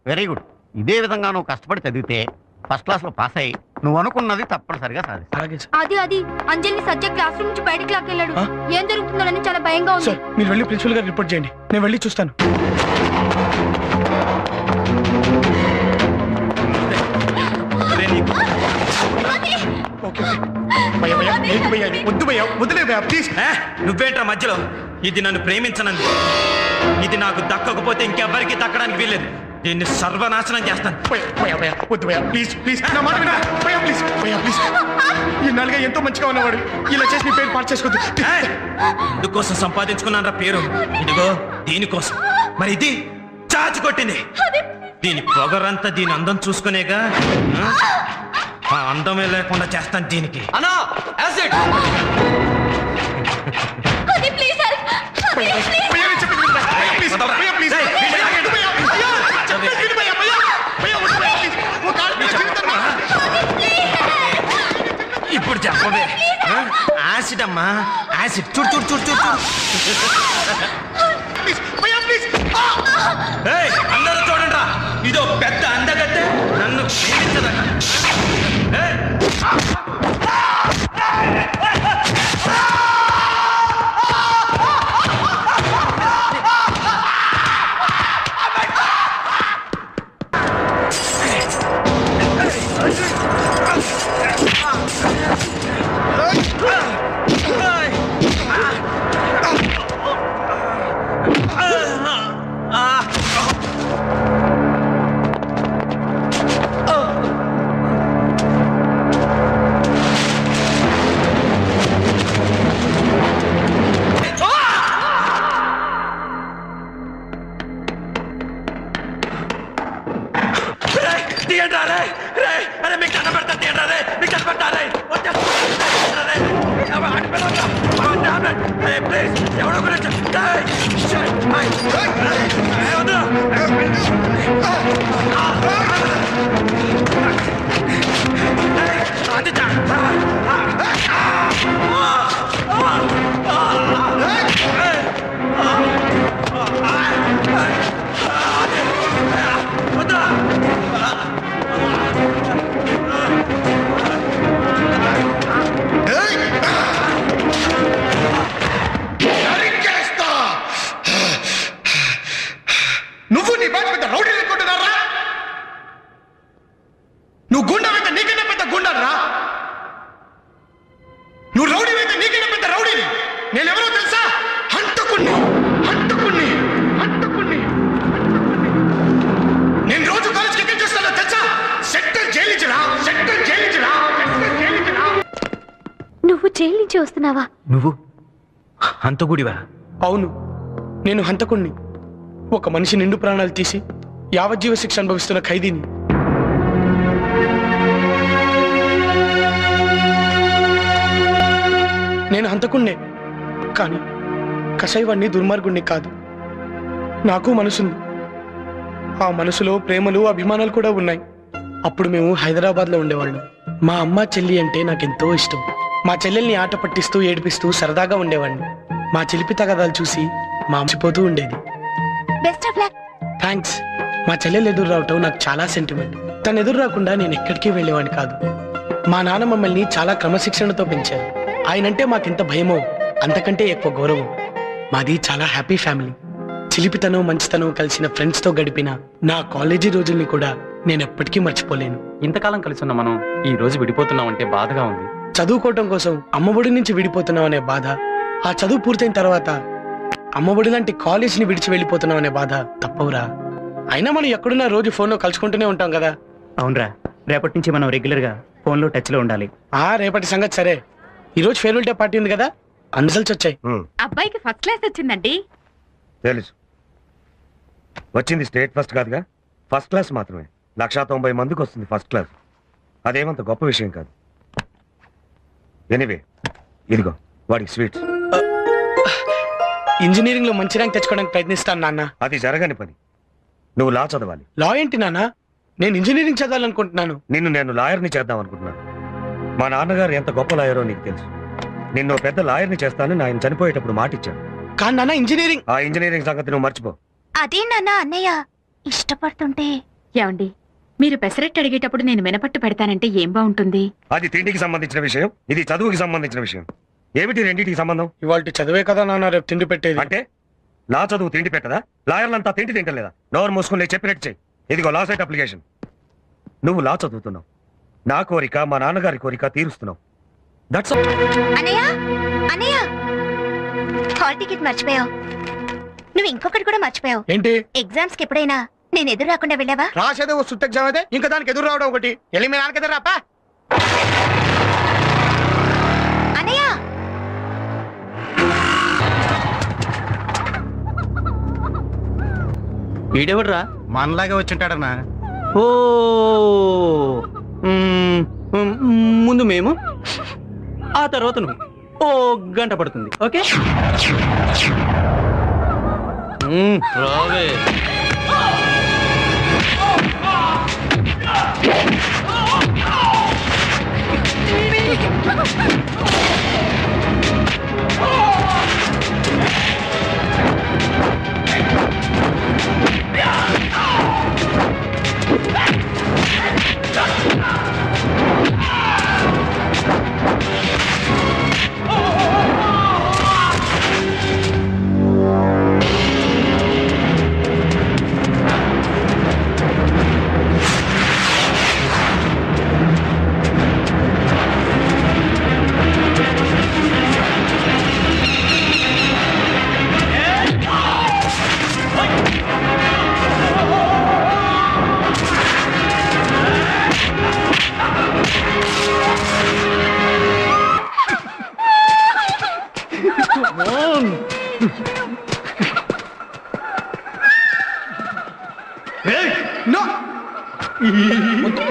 Very good. ఇదే విధంగా నువ్వు కష్టపడి చదివితే ఫస్ట్ క్లాస్ లో పాస్ అయ్యి నువ్వు అనుకున్నది తప్పనిసరిగా సాధిస్తావు. అది అంజలిని సత్య క్లాస్ రూమ్ నుంచి బయటికి లాక్కెళ్ళాడు. ఏం జరుగుతుందని చాలా భయంగా ఉంది. మీరు వెళ్ళి ప్రిన్సిపల్ గారు రిపోర్ట్ చేయండి, నేను వెళ్ళి చూస్తాను. నువ్వేంట్రా మధ్యలో? ఇది నన్ను ప్రేమించనంది, ఇది నాకు దక్కకపోతే ఇంకెవ్వరికి దక్కడానికి వీల్లేదు. దీన్ని సర్వనాశనం చేస్తాను. ఎంతో మంచిగా ఉన్నవాడు ఇలా చేసి నీ పేరు పాటు చేసుకోవద్దు. ఇందుకోసం సంపాదించుకున్నాను రా పేరు, ఇదిగో దీనికోసం. మరి ఇది చాచి కొట్టింది. దీని పొగరంతా దీని అందం చూసుకునేగా. ఆ అందమే లేకుండా చేస్తాను దీనికి. అన్నా యాసిడ్. ఇప్పుడు చెప్పవే. యాసిడ్ అమ్మా, యాసిడ్. చూడు చూడు చూడు చూడు అందరూ చూడండి రా, ఇదో పెద్ద అందగత్తె నన్ను ప్రేమించదట. నువ్వు హంతకుడివా? అవును, నేను హంతకుణ్ణి. ఒక మనిషి నిండు ప్రాణాలు తీసి యావజ్జీవ శిక్ష అనుభవిస్తున్న ఖైదీని. నేను హంతకుణ్ణే, కానీ కషాయవాణ్ణి దుర్మార్గుణ్ణి కాదు. నాకు మనసుంది. ఆ మనసులో ప్రేమలు అభిమానాలు కూడా ఉన్నాయి. అప్పుడు మేము హైదరాబాద్లో ఉండేవాళ్ళం. మా అమ్మ చెల్లి అంటే నాకెంతో ఇష్టం. మా చెల్లెల్ని ఆట పట్టిస్తూ ఏడిపిస్తూ సరదాగా ఉండేవాడిని. మా చిలిపి తగాదాలు చూసి మా మర్చిపోతూ ఉండేది. థ్యాంక్స్. మా చెల్లెలు ఎదురు రావటం నాకు చాలా సెంటిమెంట్. తను ఎదురు రాకుండా నేను ఎక్కడికి వెళ్ళేవాడిని కాదు. మా నాన్న మమ్మల్ని చాలా క్రమశిక్షణతో పెంచారు. ఆయనంటే మాకెంత భయమో అంతకంటే ఎక్కువ గౌరవం. మాది చాలా హ్యాపీ ఫ్యామిలీ. చిలిపితనం మంచితనం కలిసిన ఫ్రెండ్స్తో గడిపిన నా కాలేజీ రోజుల్ని కూడా నేను ఎప్పటికీ మర్చిపోలేను. ఇంతకాలం కలిసి ఉన్న మనం ఈ రోజు విడిపోతున్నామంటే బాధగా ఉంది. చదువుకోవటం కోసం అమ్మఒడి నుంచి విడిపోతున్నాం అనే బాధ, ఆ చదువు పూర్తయిన తర్వాత అమ్మఒడి లాంటి కాలేజీని విడిచి వెళ్ళిపోతున్నాం అనే బాధ తప్పవురా. అయినా మనం ఎక్కడున్నా రోజు ఫోన్లో కలుసుకుంటూనే ఉంటాం కదా. అవునరా, రేపటి నుంచి మనం రెగ్యులర్ గా ఫోన్ లో టచ్ లో ఉండాలి. రేపటి సంగతి సరే. ఈ రోజు ఫేర్వెల్ డే పార్టీ ఉంది కదా, రిజల్ట్స్ వచ్చాయి. అబ్బాయికి ఫస్ట్ క్లాస్ వచ్చిందండి. తెలుసు, వచ్చింది స్టేట్ ఫస్ట్ కాదుగా, ఫస్ట్ క్లాస్ మాత్రమే. 190 మందికి వస్తుంది ఫస్ట్ క్లాస్. అదేమంత గొప్ప విషయం కాదు. ఎనీవే, ఇదిగో వాడికి స్వీట్స్. ఇంజనీరింగ్ లో మంచి ర్యాంక్ తెచ్చుకోవడానికి ప్రయత్నిస్తాను నాన్న. అది జరగని పని. నువ్వు లా చదవాలి. లా ఏంటి నాన్న? నేను ఇంజనీరింగ్ చదవాలనుకుంటున్నాను. నేను లాయర్ని చేద్దాం అనుకుంటున్నాను. మా నాన్నగారు ఎంత గొప్ప లాయరో నీకు తెలుసు. నిన్ను పెద్ద లాయర్ని చేస్తానని ఆయన చనిపోయేటప్పుడు మాట ఇచ్చాను. కానీ నాన్న ఇంజనీరింగ్ సంగతి నువ్వు మర్చిపో. అదే నాన్న, అన్నయ్య ఇష్టపడుతుంటే ఏమండి, మీరు పెసరట్టు అడిగేటప్పుడు నేను మినపట్టు పెడతానంటే ఏం బాగుంటుంది? అది తిండికి సంబంధించిన విషయం, ఇది చదువుకి సంబంధించిన విషయం. ఏమిటి రెండింటికి సంబంధం? ఇవాళ చదివే కదా నాన్న రేపు తిండి పెట్టేది. అంటే లా చదువు తిండి పెట్టదా? లాయర్లంతా తిండి తింటలేదా? నోరు మూసుకుని నేను చెప్పినట్టు చెయ్యి. ఇదిగో లా సైట్ అప్లికేషన్. నువ్వు లా చదువుతున్నావు, నా కోరిక మా నాన్నగారి కోరిక తీరుస్తున్నావు. దట్స్ అన్నయ్య అన్నయ్య హాల్ టికెట్ మర్చిపోయావు. నువ్వు ఇంకొకటి కూడా మర్చిపోయావు. ఏంటి? ఎగ్జామ్స్ కి ఎప్పుడైనా నేను ఎదురు రాకుండా వెళ్ళావా? రాసేదే ఓ సుత్త ఎగ్జామ్ అయితే ఇంకా దానికి ఎదురు రావడం ఒకటి. వెళ్ళి మీ నాన్నకి ఎదురు రాపా. అన్నయ్య వీడెవడ్రా? మనలాగే వచ్చింటాడన్నా. ఓ ముందు మేము, ఆ తర్వాత నువ్వు. ఓ గంట పడుతుంది. ఓకే రావే.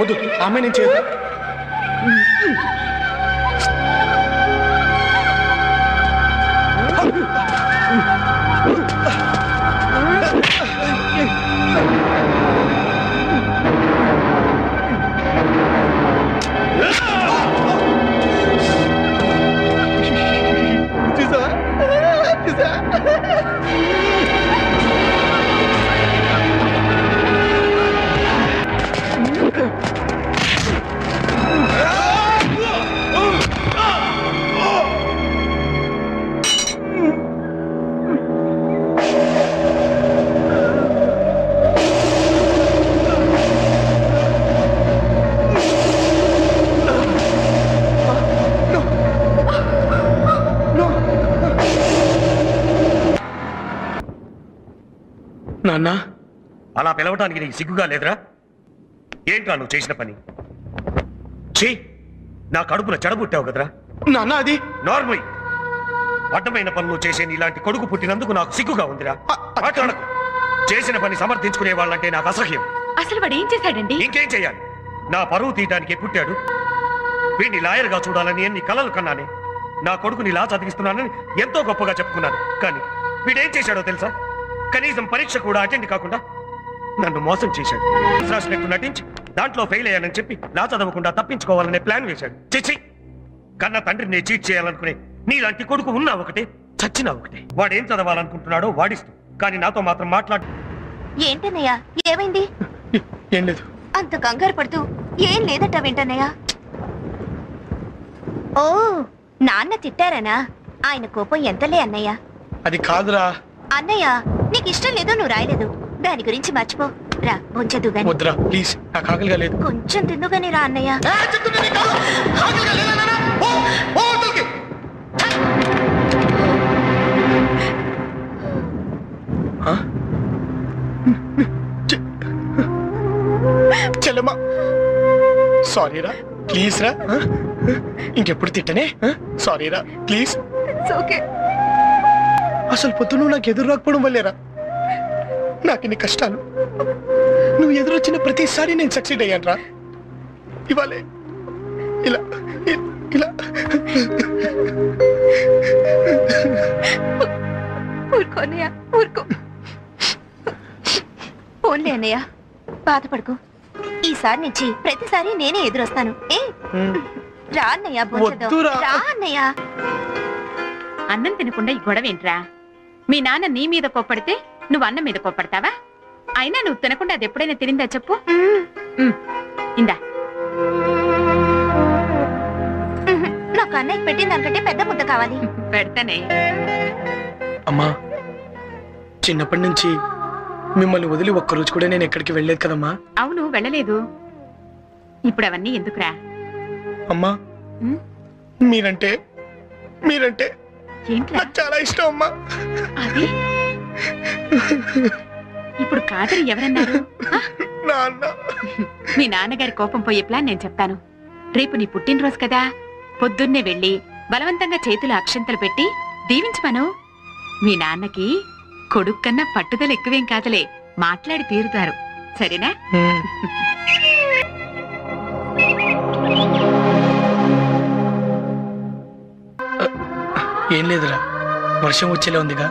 వద్దు, ఆమె నేను చేయదు. నాన్న, అలా పిలవటానికి నీకు సిగ్గుగా లేదురా? ఏంట్రా నువ్వు చేసిన పని? చెయ్యి, నా కడుపున చెడబుట్టావు కదరా. నాన్న అది నార్మల్ అడ్డమైన పనులు చేసే ఇలాంటి కొడుకు పుట్టినందుకు నాకు సిగ్గుగా ఉందిరా. మాట్లాడకు. చేసిన పని సమర్థించుకునే వాళ్ళంటే నాకు అసహ్యం. అసలు వాడు ఏం చేశాడండి? ఇంకేం చెయ్యాలి? నా పరువు తీయడానికి పుట్టాడు. వీడిని లాయర్గా చూడాలని ఎన్ని కలలు కన్నానే. నా కొడుకుని లా చదివిస్తున్నానని ఎంతో గొప్పగా చెప్పుకున్నాను. కానీ వీడేం చేశాడో తెలుసా? కనీసం పరీక్ష కూడా అటెండ్ కాకుండా నన్ను మోసం చేశాడు. రాసినట్టు నటించి దాంట్లో ఫెయిల్ అయ్యానని చెప్పి లా చదవకుండా తప్పించుకోవాలనే ప్లాన్ వేశాడు. చిచ్చి, కన్న తండ్రిని చీట్ చేయాలనుకునే నీలాంటి కొడుకు ఉన్నా ఒకటే, చచ్చినా ఒకటే. వాడేం చదవాలనుకుంటున్నాడో వాడిస్తూ, కానీ నాతో మాత్రం మాట్లాడు. ఏంటన్నయ్య, ఏమైంది? ఏం లేదు. అంత కంగారు పడుతూ ఏం లేదట వెంటన్నయ్య. ఓ, నాన్న తిట్టారనా? ఆయన కోపం ఎంతలే అన్నయ్య. అది కాదురా. అన్నయ్య, నీకు ఇష్టం లేదో నువ్వు రాయలేదు, దాని గురించి మర్చిపో. రా భోంచదు గాని. వద్దురా ప్లీజ్, నాకు ఆకలిగా లేదు. కొంచెం తిందుగాని రా అన్నయ్య. చెల్లమ్మా, సారీరా, ప్లీజ్ రా. ఇంకెప్పుడు తిట్టనే. సారీరా, ప్లీజ్. అసలు పొద్దున నాకు ఎదురు రాకపోవడం వల్లేరా నాకు ఇన్ని కష్టాలు. నువ్వు ఎదురొచ్చిన ప్రతిసారి నేను సక్సీడ్ అయ్యాను రా. ఇవాళే ఇలా ఇలా. ఊరుకో అన్నయ్య, ఊరుకో. ఓన్లే అన్నయ్య, బాధపడుకో. ఈసారి నుంచి ప్రతిసారి నేనే ఎదురొస్తాను. రా అన్నయ్య, రా అన్నయ్య. అన్నం తినకుండా ఈ గొడవ ఏంట్రా? మీ నాన్న నీ మీద కోప్పడితే నువ్వు అన్నం మీద కోప్పడతావా? అయినా నువ్వు తినకుండా అది ఎప్పుడైనా తినిందా చెప్పు. ఇందా. నాకు అన్నయ్య పెట్టిన దానికంటే పెద్ద ముద్ద కావాలి. పెడతానే. అమ్మా, చిన్నప్పటి నుంచి మిమ్మల్ని వదిలి ఒక్కరోజు కూడా నేను ఎక్కడికి వెళ్ళలేదు కదమ్మా. అవును, వెళ్ళలేదు. ఇప్పుడు అవన్నీ ఎందుకురా? అమ్మా, మీరంటే ఏంట్రా నాకు చాలా ఇష్టం అమ్మా. అది? ఇప్పుడు కాదని ఎవరన్నారు? నాన్న. మీ నాన్నగారి కోపం పోయే ప్లాన్ నేను చెప్తాను. రేపు నీ పుట్టినరోజు కదా, పొద్దున్నే వెళ్ళి బలవంతంగా చేతులు అక్షంతలు పెట్టి దీవించమను. మీ నాన్నకి కొడుకు కన్నా పట్టుదల ఎక్కువేం కాదులే, మాట్లాడి తీరుతారు. సరేనా? ఏం లేదురా, వర్షం వచ్చేలా ఉందిగా,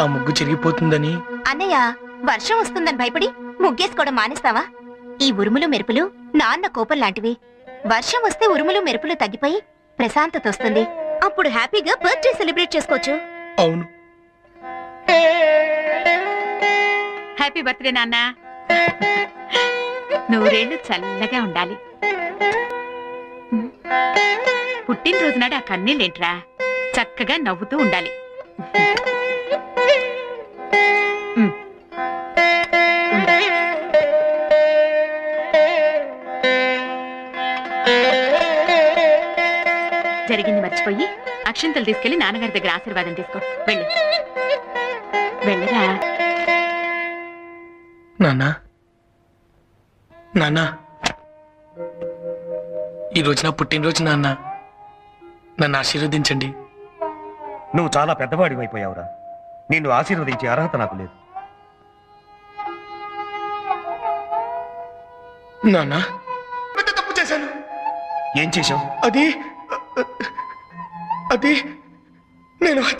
ఆ ముగ్గు చిరిగిపోతుందని. అన్నయ్య, వర్షం వస్తుందని భయపడి ముగ్గేసుకోవడం మానేస్తావా? ఈ ఉరుములు మెరుపులు నాన్న కోపం లాంటివి. వర్షం వస్తే ఉరుములు మెరుపులు తగ్గిపోయి ప్రశాంతత వస్తుంది. అప్పుడు హ్యాపీగా బర్త్డే సెలబ్రేట్ చేసుకోవచ్చు. అవును. హ్యాపీ బర్త్డే నాన్న. నూరేళ్లు చల్లగా ఉండాలి. పుట్టినరోజు నాడు ఆ కన్నీళ్ళేంట్రా, చక్కగా నవ్వుతూ ఉండాలి. జరిగింది మర్చిపోయి అక్షంతలు తీసుకెళ్లి నాన్నగారి దగ్గర ఆశీర్వాదం తీసుకో. వెళ్ళు, వెళ్ళరా. నాన్నా, నాన్నా, ఈరోజు నా పుట్టినరోజు నాన్న, నన్ను ఆశీర్వదించండి. నువ్వు చాలా పెద్దవాడివి అయిపోయావురా. నిన్ను ఆశీర్వదించే అర్హత నాకు లేదు. నాన్న, పెద్ద తప్పు చేశాను. ఏం చేశావు? అది నేను హత్య